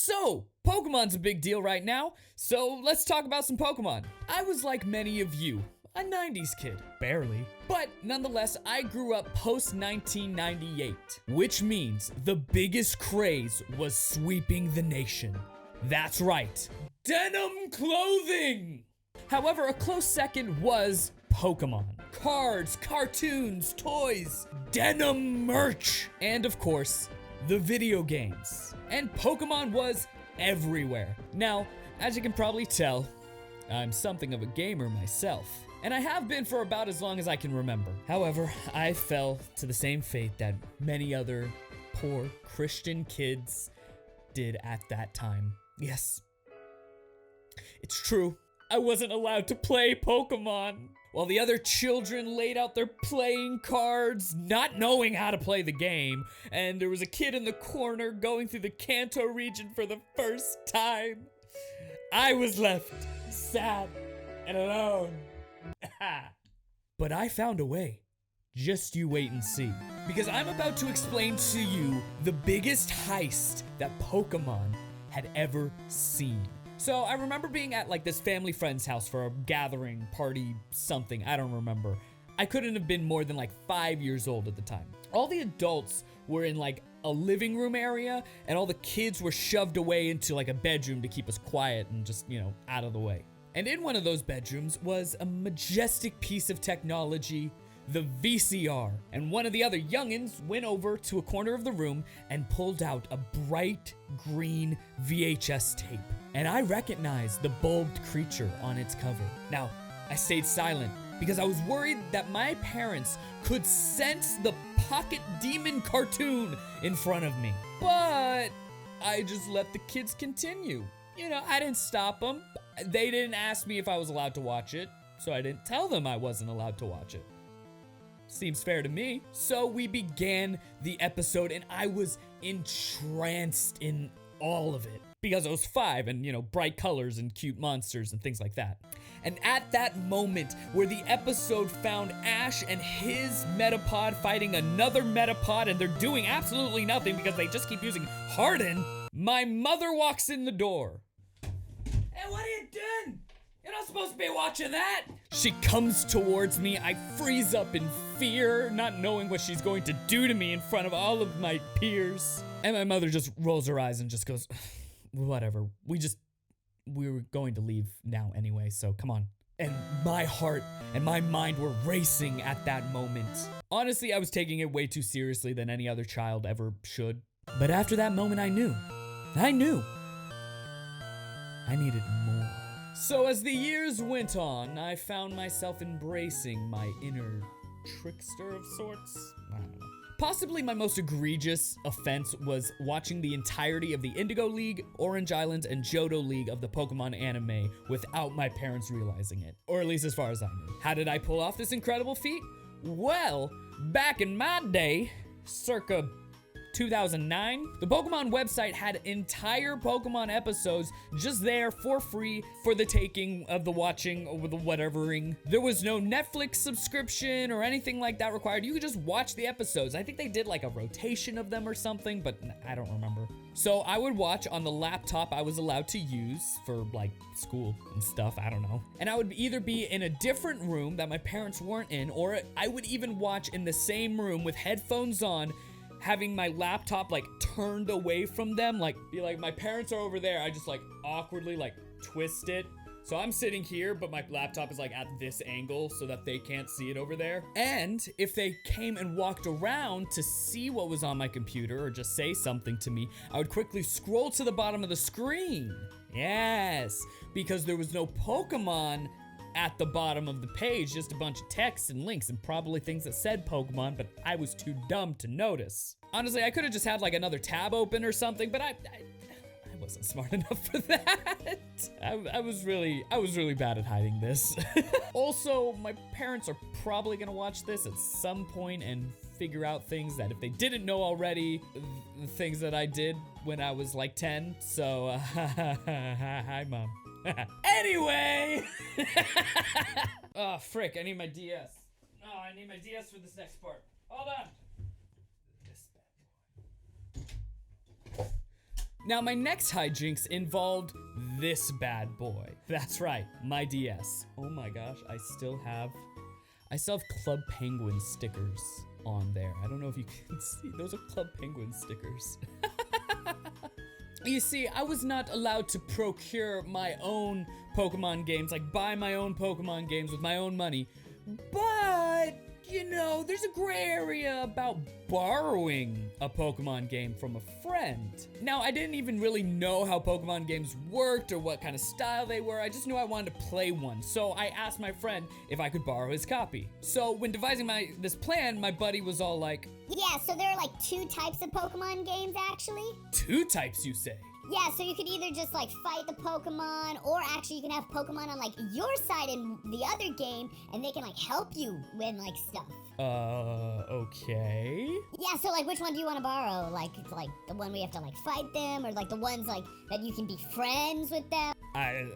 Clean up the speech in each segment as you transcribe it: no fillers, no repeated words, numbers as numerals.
So, Pokemon's a big deal right now, so let's talk about some Pokemon. I was like many of you, a 90s kid, barely. But nonetheless, I grew up post-1998, which means the biggest craze was sweeping the nation. That's right, denim clothing! However, a close second was Pokemon. Cards, cartoons, toys, denim merch, and of course, the video games. And Pokemon was everywhere. Now, as you can probably tell, I'm something of a gamer myself, and I have been for about as long as I can remember. However, I fell to the same fate that many other poor Christian kids did at that time. Yes, it's true. I wasn't allowed to play Pokemon. While the other children laid out their playing cards, not knowing how to play the game, and there was a kid in the corner going through the Kanto region for the first time, I was left sad and alone. But I found a way. Just you wait and see. Because I'm about to explain to you the biggest heist that Pokemon had ever seen. So I remember being at like this family friend's house for a gathering, party, something, I don't remember. I couldn't have been more than like 5 years old at the time. All the adults were in like a living room area, and all the kids were shoved away into like a bedroom to keep us quiet and just, out of the way. And in one of those bedrooms was a majestic piece of technology, the VCR. And one of the other youngins went over to a corner of the room and pulled out a bright green VHS tape. And I recognized the bulbed creature on its cover. Now, I stayed silent because I was worried that my parents could sense the pocket demon cartoon in front of me. But I just let the kids continue. I didn't stop them. They didn't ask me if I was allowed to watch it, so I didn't tell them I wasn't allowed to watch it. Seems fair to me. So we began the episode, and I was entranced in all of it. Because I was 5 and, bright colors and cute monsters and things like that. And at that moment where the episode found Ash and his Metapod fighting another Metapod, and they're doing absolutely nothing because they just keep using Harden, my mother walks in the door. Hey, what are you doing? You're not supposed to be watching that. She comes towards me. I freeze up in fear, not knowing what she's going to do to me in front of all of my peers. And my mother just rolls her eyes and just goes, whatever, we were going to leave now anyway, so come on. And my heart and my mind were racing at that moment. Honestly, I was taking it way too seriously than any other child ever should. But after that moment, I knew. I needed more. So as the years went on, I found myself embracing my inner trickster of sorts. I don't know. Possibly my most egregious offense was watching the entirety of the Indigo League, Orange Island, and Johto League of the Pokemon anime without my parents realizing it. Or at least as far as I knew. How did I pull off this incredible feat? Well, back in my day, circa 2009, the Pokemon website had entire Pokemon episodes just there for free for the taking of the watching or the whatevering. There was no Netflix subscription or anything like that required. You could just watch the episodes. I think they did like a rotation of them or something, but I don't remember. So I would watch on the laptop I was allowed to use for like school and stuff, I don't know. And I would either be in a different room that my parents weren't in, or I would even watch in the same room with headphones on, having my laptop like turned away from them, like be like, my parents are over there. I just like awkwardly like twist it. So I'm sitting here, but my laptop is like at this angle so that they can't see it over there. And if they came and walked around to see what was on my computer or just say something to me, I would quickly scroll to the bottom of the screen. Yes, because there was no Pokemon at the bottom of the page, just a bunch of text and links and probably things that said Pokemon, but I was too dumb to notice. Honestly, I could have just had like another tab open or something, but I wasn't smart enough for that. I was really bad at hiding this. Also, my parents are probably gonna watch this at some point and figure out things that if they didn't know already, the things that I did when I was like 10. So, hi, Mom. Anyway! Oh, frick, I need my DS. Oh, I need my DS for this next part. Hold on. This bad boy. Now, my next hijinks involved this bad boy. That's right, my DS. Oh my gosh, I still have Club Penguin stickers on there. I don't know if you can see, those are Club Penguin stickers. You see, I was not allowed to procure my own Pokemon games, like buy my own Pokemon games with my own money, but, you know, there's a gray area about borrowing a Pokemon game from a friend. Now, I didn't even really know how Pokemon games worked or what kind of style they were. I just knew I wanted to play one, so I asked my friend if I could borrow his copy. So when devising this plan, my buddy was all like, yeah, so there are like 2 types of Pokemon games, actually. 2 types, you say? Yeah, so you could either just like fight the Pokemon, or actually you can have Pokemon on like your side in the other game, and they can like help you win like stuff. Okay. Yeah, so like which one do you want to borrow? Like the one where you have to like fight them, or like the ones like that you can be friends with them? I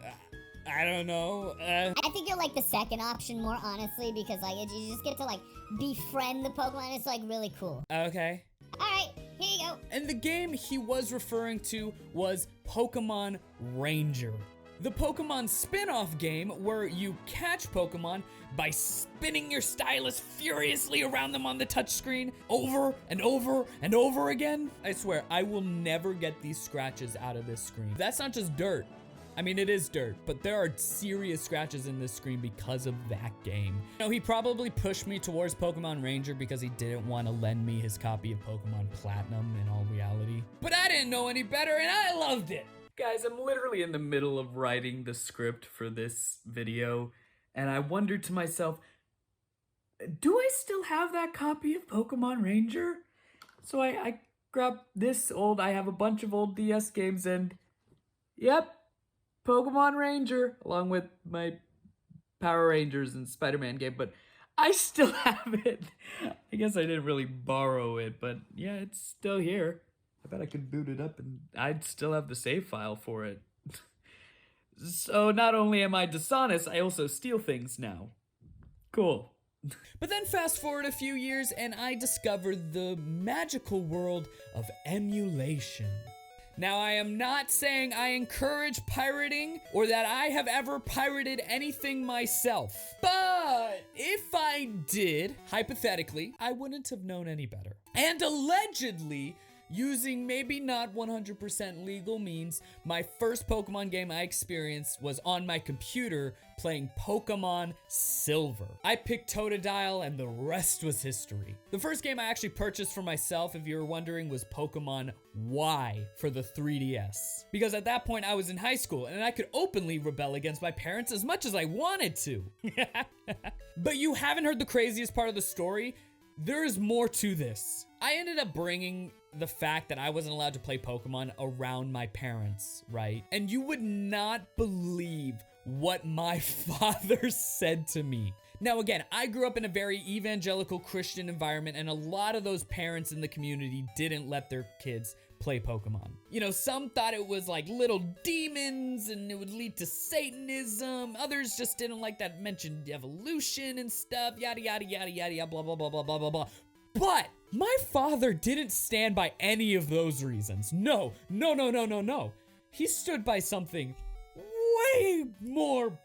don't know. I think you'll like the second option more, honestly, because like you just get to like befriend the Pokemon. It's like really cool. Okay. Alright, here you go. And the game he was referring to was Pokemon Ranger. The Pokemon spin-off game where you catch Pokemon by spinning your stylus furiously around them on the touchscreen over and over and over again. I swear, I will never get these scratches out of this screen. That's not just dirt. I mean, it is dirt, but there are serious scratches in this screen because of that game. You know, he probably pushed me towards Pokemon Ranger because he didn't want to lend me his copy of Pokemon Platinum in all reality. But I didn't know any better, and I loved it. Guys, I'm literally in the middle of writing the script for this video, and I wondered to myself, do I still have that copy of Pokemon Ranger? So I grabbed I have a bunch of old DS games, and yep, Pokemon Ranger, along with my Power Rangers and Spider-Man game, but I still have it. I guess I didn't really borrow it, but yeah, it's still here. I bet I could boot it up and I'd still have the save file for it. So not only am I dishonest, I also steal things now. Cool. But then fast forward a few years and I discovered the magical world of emulation. Now, I am not saying I encourage pirating or that I have ever pirated anything myself. But if I did, hypothetically, I wouldn't have known any better. And allegedly, using maybe not 100% legal means, my first Pokemon game I experienced was on my computer playing Pokemon Silver. I picked Totodile and the rest was history. The first game I actually purchased for myself, if you were wondering, was Pokemon Y for the 3DS. Because at that point I was in high school and I could openly rebel against my parents as much as I wanted to. But you haven't heard the craziest part of the story. There is more to this. I ended up bringing the fact that I wasn't allowed to play Pokemon around my parents, right? And you would not believe what my father said to me. Now again, I grew up in a very evangelical Christian environment, and a lot of those parents in the community didn't let their kids play Pokemon. You know, some thought it was like little demons and it would lead to Satanism. Others just didn't like that mentioned evolution and stuff, yada yada yada yada yada, blah blah blah blah blah blah blah. But my father didn't stand by any of those reasons. No. He stood by something way more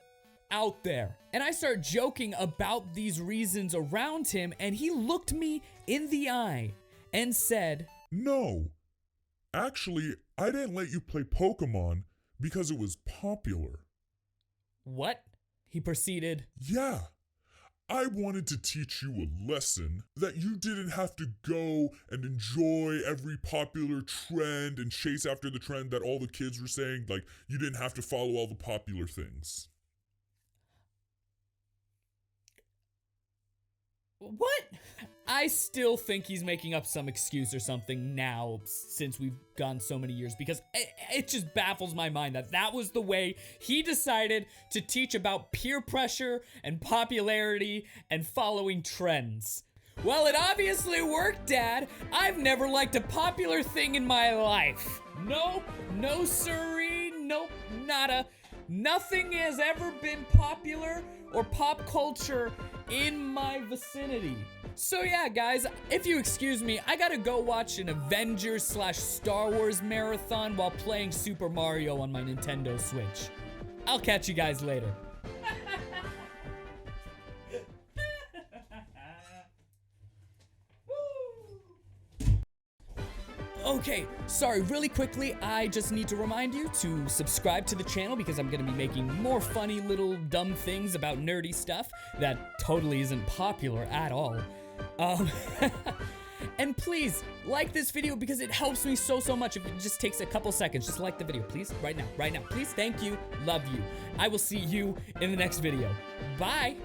out there. And I started joking about these reasons around him, and he looked me in the eye and said, "No, actually, I didn't let you play Pokemon because it was popular." What? He proceeded, "Yeah, I wanted to teach you a lesson that you didn't have to go and enjoy every popular trend and chase after the trend that all the kids were saying. Like, you didn't have to follow all the popular things." What? I still think he's making up some excuse or something now since we've gone so many years, because it just baffles my mind that that was the way he decided to teach about peer pressure and popularity and following trends. Well, it obviously worked, Dad. I've never liked a popular thing in my life. Nope, no siree, nope, nada. Nothing has ever been popular or pop culture in my vicinity. So yeah, guys, if you excuse me, I gotta go watch an Avengers/Star Wars marathon while playing Super Mario on my Nintendo Switch. I'll catch you guys later. Okay, sorry, really quickly, I just need to remind you to subscribe to the channel because I'm gonna be making more funny little dumb things about nerdy stuff that totally isn't popular at all. And please, like this video because it helps me so much. If it just takes a couple seconds, just like the video, please, right now, please, thank you, love you. I will see you in the next video. Bye!